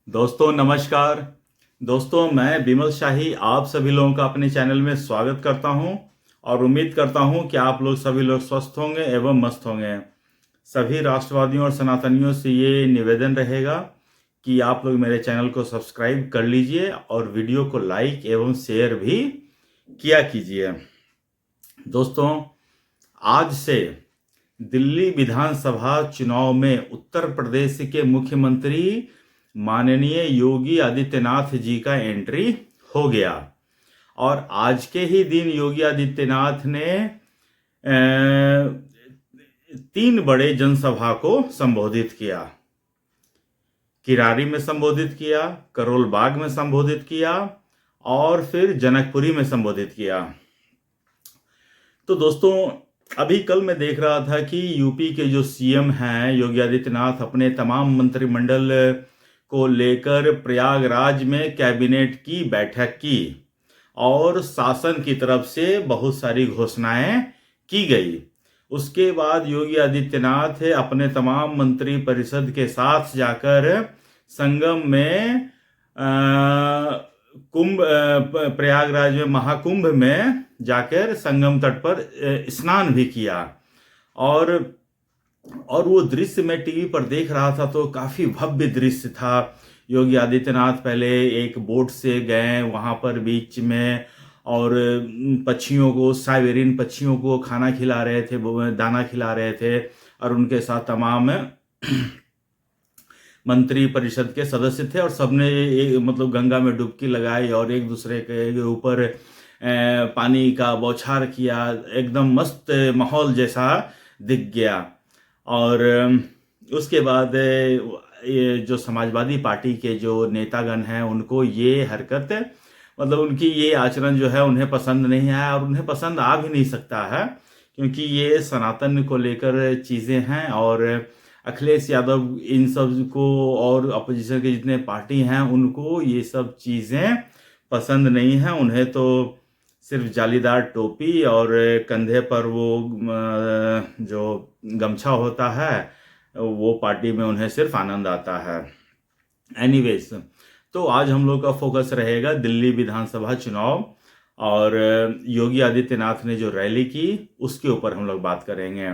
दोस्तों नमस्कार। दोस्तों मैं बिमल शाही आप सभी लोगों का अपने चैनल में स्वागत करता हूं और उम्मीद करता हूं कि आप लोग सभी लोग स्वस्थ होंगे एवं मस्त होंगे। सभी राष्ट्रवादियों और सनातनियों से ये निवेदन रहेगा कि आप लोग मेरे चैनल को सब्सक्राइब कर लीजिए और वीडियो को लाइक एवं शेयर भी किया कीजिए। दोस्तों आज से दिल्ली विधानसभा चुनाव में उत्तर प्रदेश के मुख्यमंत्री माननीय योगी आदित्यनाथ जी का एंट्री हो गया और आज के ही दिन योगी आदित्यनाथ ने 3 बड़े जनसभा को संबोधित किया। किरारी में संबोधित किया, करोल बाग में संबोधित किया और फिर जनकपुरी में संबोधित किया। तो दोस्तों अभी कल मैं देख रहा था कि यूपी के जो सीएम हैं योगी आदित्यनाथ अपने तमाम मंत्रिमंडल को लेकर प्रयागराज में कैबिनेट की बैठक की और शासन की तरफ से बहुत सारी घोषणाएं की गई। उसके बाद योगी आदित्यनाथ अपने तमाम मंत्री परिषद के साथ जाकर संगम में प्रयागराज में महाकुंभ में जाकर संगम तट पर स्नान भी किया और वो दृश्य मैं टीवी पर देख रहा था तो काफी भव्य दृश्य था। योगी आदित्यनाथ पहले एक बोट से गए वहां पर बीच में और पक्षियों को, साइबेरियन पक्षियों को खाना खिला रहे थे, दाना खिला रहे थे और उनके साथ तमाम मंत्री परिषद के सदस्य थे और सबने मतलब गंगा में डुबकी लगाई और एक दूसरे के ऊपर पानी का बौछार किया। एकदम मस्त माहौल जैसा दिख गया। और उसके बाद ये जो समाजवादी पार्टी के जो नेतागण हैं उनको ये हरकत मतलब उनकी ये आचरण जो है उन्हें पसंद नहीं आया और उन्हें पसंद आ भी नहीं सकता है क्योंकि ये सनातन को लेकर चीज़ें हैं और अखिलेश यादव इन सब को और अपोजिशन के जितने पार्टी हैं उनको ये सब चीज़ें पसंद नहीं हैं। उन्हें तो सिर्फ जालीदार टोपी और कंधे पर वो जो गमछा होता है वो पार्टी में उन्हें सिर्फ आनंद आता है। एनीवेज, तो आज हम लोग का फोकस रहेगा दिल्ली विधानसभा चुनाव और योगी आदित्यनाथ ने जो रैली की उसके ऊपर हम लोग बात करेंगे।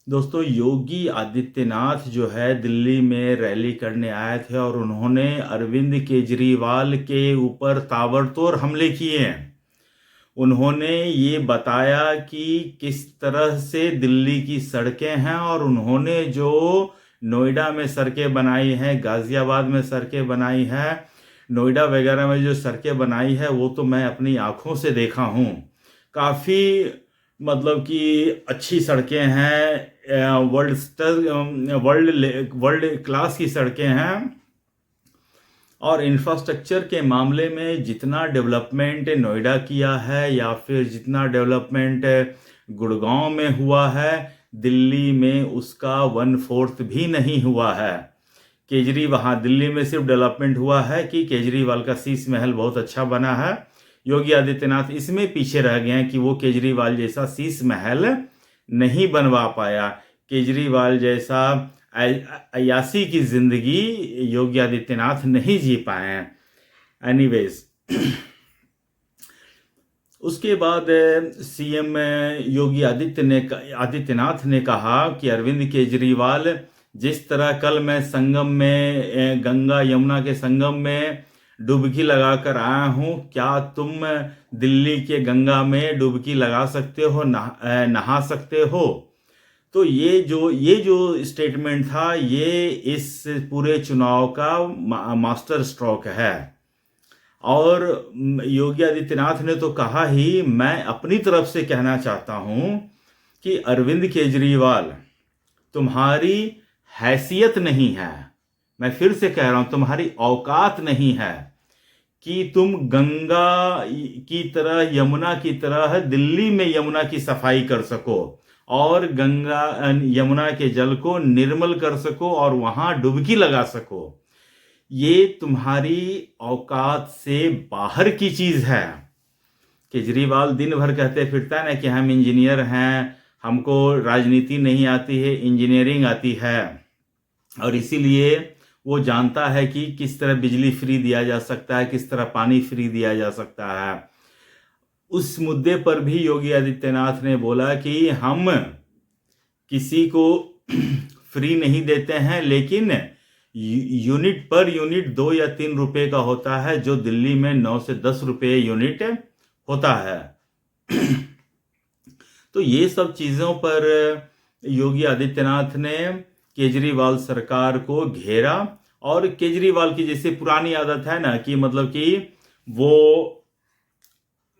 दोस्तों योगी आदित्यनाथ जो है दिल्ली में रैली करने आए थे और उन्होंने अरविंद केजरीवाल के ऊपर ताबड़तोड़ हमले किए हैं। उन्होंने ये बताया कि किस तरह से दिल्ली की सड़कें हैं और उन्होंने जो नोएडा में सड़कें बनाई हैं, गाजियाबाद में सड़कें बनाई हैं, नोएडा वगैरह में जो सड़कें बनाई है वो तो मैं अपनी आंखों से देखा हूँ। काफ़ी मतलब कि अच्छी सड़कें हैं, वर्ल्ड क्लास की सड़कें हैं और इंफ्रास्ट्रक्चर के मामले में जितना डेवलपमेंट नोएडा किया है या फिर जितना डेवलपमेंट गुड़गांव में हुआ है दिल्ली में उसका 1/4 भी नहीं हुआ है। वहाँ दिल्ली में सिर्फ डेवलपमेंट हुआ है कि केजरीवाल का शीश महल बहुत अच्छा बना है। योगी आदित्यनाथ इसमें पीछे रह गए हैं कि वो केजरीवाल जैसा शीश महल नहीं बनवा पाया। केजरीवाल जैसा अयासी की जिंदगी योगी आदित्यनाथ नहीं जी पाए हैं। एनीवेज, उसके बाद सीएम योगी आदित्यनाथ ने कहा कि अरविंद केजरीवाल जिस तरह कल मैं संगम में गंगा यमुना के संगम में डुबकी लगाकर आया हूँ, क्या तुम दिल्ली के गंगा में डुबकी लगा सकते हो, नहा सकते हो? तो ये जो स्टेटमेंट था ये इस पूरे चुनाव का मास्टर स्ट्रोक है। और योगी आदित्यनाथ ने तो कहा ही, मैं अपनी तरफ से कहना चाहता हूं कि अरविंद केजरीवाल तुम्हारी हैसियत नहीं है, मैं फिर से कह रहा हूं तुम्हारी औकात नहीं है कि तुम गंगा की तरह, यमुना की तरह दिल्ली में यमुना की सफाई कर सको और गंगा यमुना के जल को निर्मल कर सको और वहां डुबकी लगा सको। ये तुम्हारी औकात से बाहर की चीज है। केजरीवाल दिन भर कहते फिरता है ना कि हम इंजीनियर हैं, हमको राजनीति नहीं आती है, इंजीनियरिंग आती है और इसीलिए वो जानता है कि किस तरह बिजली फ्री दिया जा सकता है, किस तरह पानी फ्री दिया जा सकता है। उस मुद्दे पर भी योगी आदित्यनाथ ने बोला कि हम किसी को फ्री नहीं देते हैं, लेकिन यूनिट पर यूनिट 2 या 3 रुपए का होता है, जो दिल्ली में 9 से 10 रुपए यूनिट होता है। तो ये सब चीज़ों पर योगी आदित्यनाथ ने केजरीवाल सरकार को घेरा, और केजरीवाल की जैसे पुरानी आदत है ना कि मतलब कि वो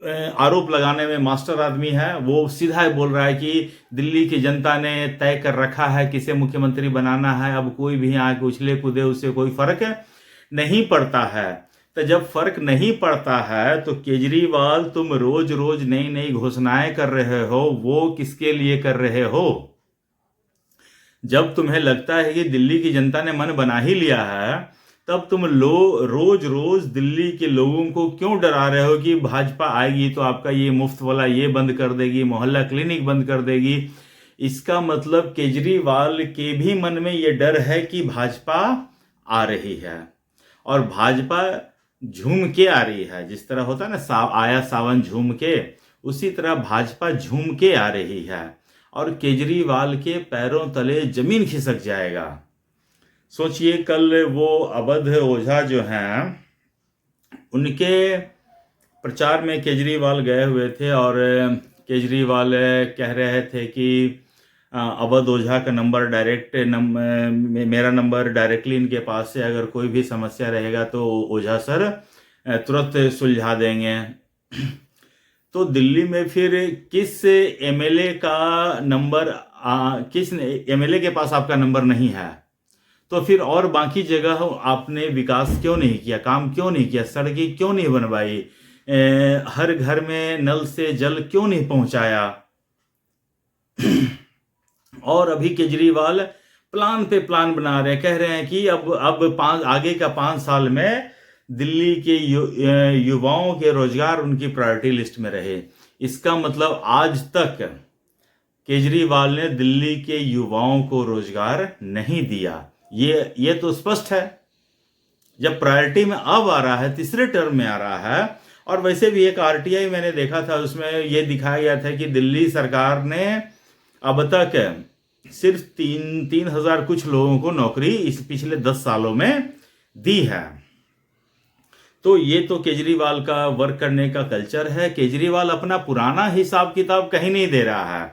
आरोप लगाने में मास्टर आदमी है, वो सीधा ही बोल रहा है कि दिल्ली की जनता ने तय कर रखा है किसे मुख्यमंत्री बनाना है, अब कोई भी आके उछले कूदे उससे कोई फर्क नहीं पड़ता है। तो जब फर्क नहीं पड़ता है तो केजरीवाल तुम रोज रोज नई नई घोषणाएं कर रहे हो, वो किसके लिए कर रहे हो? जब तुम्हें लगता है कि दिल्ली की जनता ने मन बना ही लिया है, तब तुम रोज रोज दिल्ली के लोगों को क्यों डरा रहे हो कि भाजपा आएगी तो आपका ये मुफ्त वाला ये बंद कर देगी, मोहल्ला क्लिनिक बंद कर देगी। इसका मतलब केजरीवाल के भी मन में ये डर है कि भाजपा आ रही है, और भाजपा झूम के आ रही है। जिस तरह होता है ना आया सावन झूम के, उसी तरह भाजपा झूम के आ रही है, और केजरीवाल के पैरों तले जमीन खिसक जाएगा। सोचिए, कल वो अवध ओझा जो हैं, उनके प्रचार में केजरीवाल गए हुए थे, और केजरीवाल कह रहे थे कि अवध ओझा का नंबर मेरा नंबर डायरेक्टली इनके पास से, अगर कोई भी समस्या रहेगा तो ओझा सर तुरंत सुलझा देंगे। तो दिल्ली में फिर किस एमएलए का नंबर, किस एमएलए के पास आपका नंबर नहीं है? तो फिर और बाकी जगह आपने विकास क्यों नहीं किया, काम क्यों नहीं किया, सड़कें क्यों नहीं बनवाई, हर घर में नल से जल क्यों नहीं पहुंचाया? और अभी केजरीवाल प्लान पे प्लान बना रहे हैं, कह रहे हैं कि अब आगे का 5 साल में दिल्ली के युवाओं के रोजगार उनकी प्रायोरिटी लिस्ट में रहे। इसका मतलब आज तक केजरीवाल ने दिल्ली के युवाओं को रोजगार नहीं दिया। ये तो स्पष्ट है। जब प्रायोरिटी में अब आ रहा है, तीसरे टर्म में आ रहा है, और वैसे भी एक आरटीआई मैंने देखा था, उसमें यह दिखाया गया था कि दिल्ली सरकार ने अब तक सिर्फ 3,000 कुछ लोगों को नौकरी इस पिछले 10 सालों में दी है। तो ये तो केजरीवाल का वर्क करने का कल्चर है। केजरीवाल अपना पुराना हिसाब किताब कहीं नहीं दे रहा है।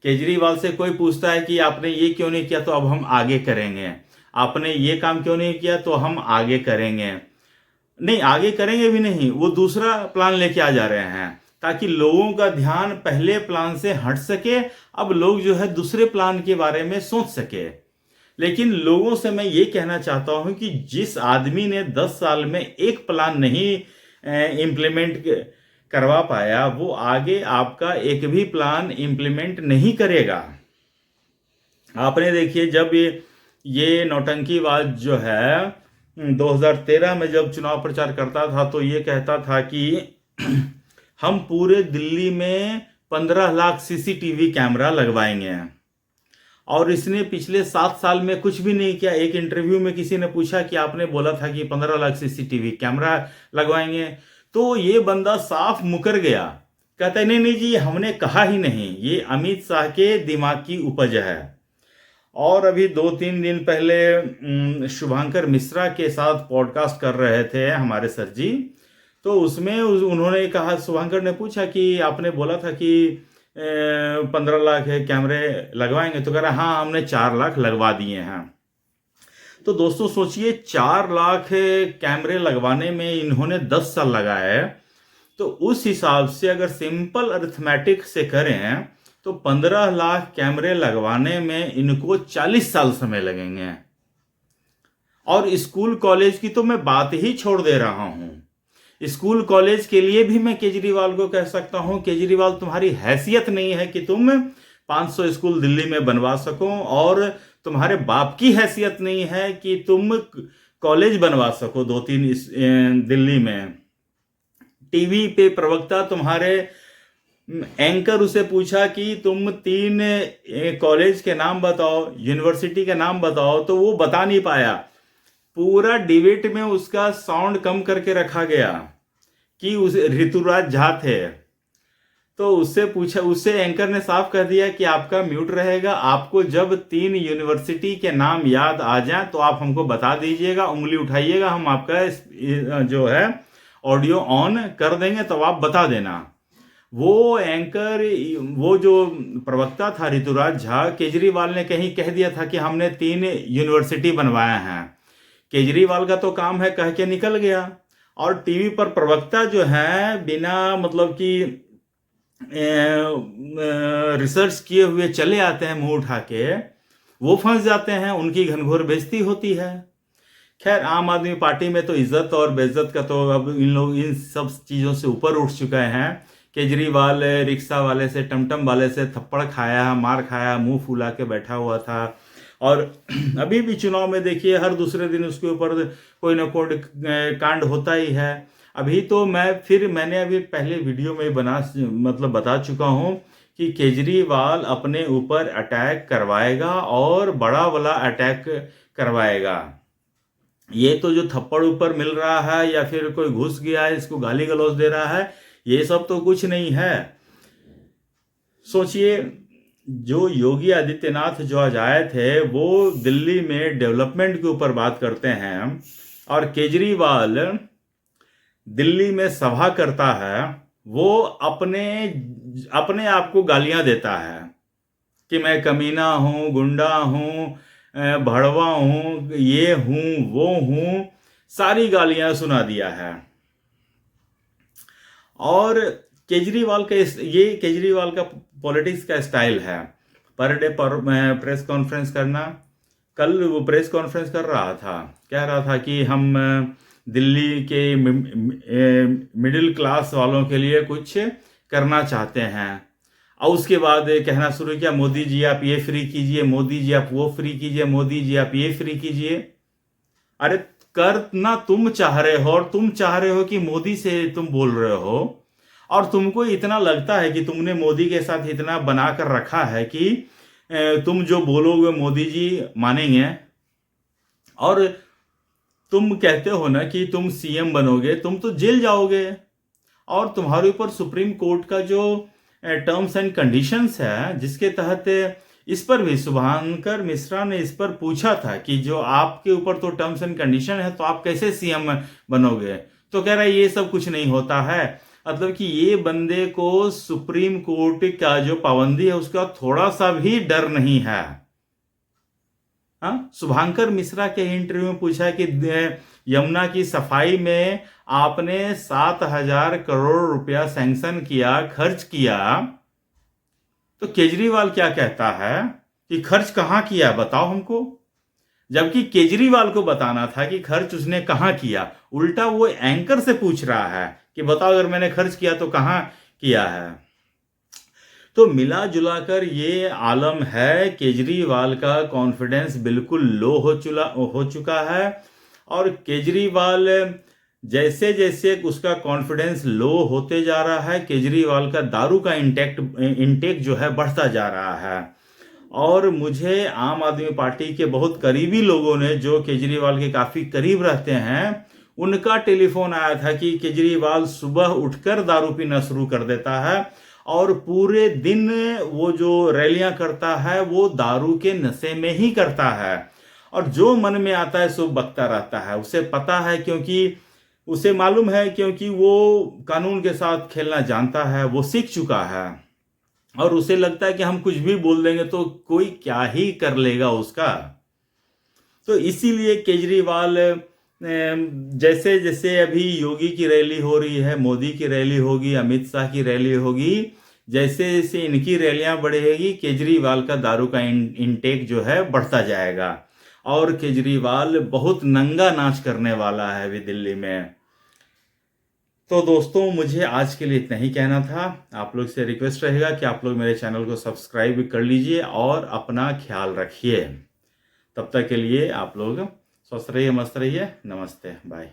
केजरीवाल से कोई पूछता है कि आपने ये क्यों नहीं किया, तो अब हम आगे करेंगे, आपने ये काम क्यों नहीं किया, तो हम आगे करेंगे। नहीं, आगे करेंगे भी नहीं, वो दूसरा प्लान लेके आ जा रहे हैं, ताकि लोगों का ध्यान पहले प्लान से हट सके। अब लोग जो है दूसरे प्लान के बारे में सोच सके। लेकिन लोगों से मैं ये कहना चाहता हूं कि जिस आदमी ने 10 साल में एक प्लान नहीं इम्प्लीमेंट करवा पाया, वो आगे आपका एक भी प्लान इम्प्लीमेंट नहीं करेगा। आपने देखिए, जब ये नौटंकीबाज जो है 2013 में जब चुनाव प्रचार करता था, तो ये कहता था कि हम पूरे दिल्ली में 15 लाख सीसीटीवी कैमरा लगवाएंगे, और इसने पिछले 7 साल में कुछ भी नहीं किया। एक इंटरव्यू में किसी ने पूछा कि आपने बोला था कि 15 लाख सीसीटीवी कैमरा लगवाएंगे, तो ये बंदा साफ मुकर गया, कहता है नहीं जी, हमने कहा ही नहीं, ये अमित शाह के दिमाग की उपज है। और अभी 2-3 दिन पहले शुभंकर मिश्रा के साथ पॉडकास्ट कर रहे थे हमारे सर जी, तो उसमें उन्होंने कहा, शुभंकर ने पूछा कि आपने बोला था कि 15 लाख कैमरे लगवाएंगे, तो कह रहा हाँ, हमने 4 लाख लगवा दिए हैं। तो दोस्तों सोचिए, 4 लाख कैमरे लगवाने में इन्होंने 10 साल लगाए, तो उस हिसाब से अगर सिंपल अरिथमेटिक से करें तो 15 लाख कैमरे लगवाने में इनको 40 साल समय लगेंगे। और स्कूल कॉलेज की तो मैं बात ही छोड़ दे रहा हूं। स्कूल कॉलेज के लिए भी मैं केजरीवाल को कह सकता हूं, केजरीवाल तुम्हारी हैसियत नहीं है कि तुम 500 स्कूल दिल्ली में बनवा सको, और तुम्हारे बाप की हैसियत नहीं है कि तुम कॉलेज बनवा सको 2-3 दिल्ली में। टीवी पे प्रवक्ता तुम्हारे एंकर उसे पूछा कि तुम 3 कॉलेज के नाम बताओ, यूनिवर्सिटी के नाम बताओ, तो वो बता नहीं पाया। पूरा डिबेट में उसका साउंड कम करके रखा गया कि उस ऋतुराज झा थे। तो उससे पूछा, उससे एंकर ने साफ कर दिया कि आपका म्यूट रहेगा, आपको जब 3 यूनिवर्सिटी के नाम याद आ जाए तो आप हमको बता दीजिएगा, उंगली उठाइएगा, हम आपका जो है ऑडियो ऑन कर देंगे, तो आप बता देना। वो एंकर, वो जो प्रवक्ता था ऋतुराज झा, केजरीवाल ने कहीं कह दिया था कि हमने 3 यूनिवर्सिटी बनवाया है। केजरीवाल का तो काम है कह के निकल गया, और टीवी पर प्रवक्ता जो है बिना मतलब कि रिसर्च किए हुए चले आते हैं मुंह उठा के, वो फंस जाते हैं, उनकी घनघोर बेइज्जती होती है। खैर, आम आदमी पार्टी में तो इज्जत और बेइज्जत का तो अब इन लोग इन सब चीज़ों से ऊपर उठ चुके हैं। केजरीवाल रिक्शा वाले से, टमटम वाले से थप्पड़ खाया, मार खाया, मुंह फुला के बैठा हुआ था, और अभी भी चुनाव में देखिए हर दूसरे दिन उसके ऊपर कोई ना कोई कांड होता ही है। अभी तो मैंने अभी पहले वीडियो में बता चुका हूँ कि केजरीवाल अपने ऊपर अटैक करवाएगा और बड़ा वाला अटैक करवाएगा। ये तो जो थप्पड़ ऊपर मिल रहा है या फिर कोई घुस गया है इसको गाली गलौज दे रहा है, ये सब तो कुछ नहीं है। सोचिए, जो योगी आदित्यनाथ जो आज आए थे वो दिल्ली में डेवलपमेंट के ऊपर बात करते हैं, और केजरीवाल दिल्ली में सभा करता है, वो अपने आप को गालियां देता है कि मैं कमीना हूं, गुंडा हूं, भड़वा हूं, ये हूं, वो हूं, सारी गालियां सुना दिया है। और केजरीवाल का पॉलिटिक्स का स्टाइल है, पर डे प्रेस कॉन्फ्रेंस करना। कल वो प्रेस कॉन्फ्रेंस कर रहा था, कह रहा था कि हम दिल्ली के मिडिल क्लास वालों के लिए कुछ करना चाहते हैं, और उसके बाद कहना शुरू किया, मोदी जी आप ये फ्री कीजिए, मोदी जी आप वो फ्री कीजिए, मोदी जी आप ये फ्री कीजिए। अरे करना तुम चाह रहे हो, और तुम चाह रहे हो कि मोदी से तुम बोल रहे हो, और तुमको इतना लगता है कि तुमने मोदी के साथ इतना बना कर रखा है कि तुम जो बोलोगे मोदी जी मानेंगे, और तुम कहते हो ना कि तुम सीएम बनोगे, तुम तो जेल जाओगे, और तुम्हारे ऊपर सुप्रीम कोर्ट का जो टर्म्स एंड कंडीशंस है जिसके तहत इस पर भी शुभांकर मिश्रा ने इस पर पूछा था कि जो आपके ऊपर तो टर्म्स एंड कंडीशन है तो आप कैसे सीएम बनोगे, तो कह रहा है ये सब कुछ नहीं होता है। मतलब कि ये बंदे को सुप्रीम कोर्ट का जो पाबंदी है उसका थोड़ा सा भी डर नहीं है। हाँ, शुभांकर मिश्रा के इंटरव्यू में पूछा कि यमुना की सफाई में आपने 7,000 करोड़ रुपया सैंक्शन किया, खर्च किया, तो केजरीवाल क्या कहता है कि खर्च कहां किया बताओ हमको, जबकि केजरीवाल को बताना था कि खर्च उसने कहां किया। उल्टा वो एंकर से पूछ रहा है कि बताओ अगर मैंने खर्च किया तो कहां किया है। तो मिला जुला कर ये आलम है, केजरीवाल का कॉन्फिडेंस बिल्कुल लो हो चुका है, और केजरीवाल जैसे जैसे उसका कॉन्फिडेंस लो होते जा रहा है, केजरीवाल का दारू का इंटेक जो है बढ़ता जा रहा है। और मुझे आम आदमी पार्टी के बहुत करीबी लोगों ने, जो केजरीवाल के काफ़ी करीब रहते हैं, उनका टेलीफोन आया था कि केजरीवाल सुबह उठकर दारू पीना शुरू कर देता है, और पूरे दिन वो जो रैलियां करता है वो दारू के नशे में ही करता है, और जो मन में आता है सो बकता रहता है। उसे पता है, क्योंकि उसे मालूम है, क्योंकि वो कानून के साथ खेलना जानता है, वो सीख चुका है, और उसे लगता है कि हम कुछ भी बोल देंगे तो कोई क्या ही कर लेगा उसका। तो इसीलिए केजरीवाल जैसे जैसे अभी योगी की रैली हो रही है, मोदी की रैली होगी, अमित शाह की रैली होगी, जैसे जैसे इनकी रैलियां बढ़ेगी, केजरीवाल का दारू का इनटेक जो है बढ़ता जाएगा, और केजरीवाल बहुत नंगा नाच करने वाला है अभी दिल्ली में। तो दोस्तों, मुझे आज के लिए इतना ही कहना था। आप लोग से रिक्वेस्ट रहेगा कि आप लोग मेरे चैनल को सब्सक्राइब कर लीजिए और अपना ख्याल रखिए। तब तक के लिए आप लोग स्वस्थ रहिए, मस्त रहिए। नमस्ते, बाय।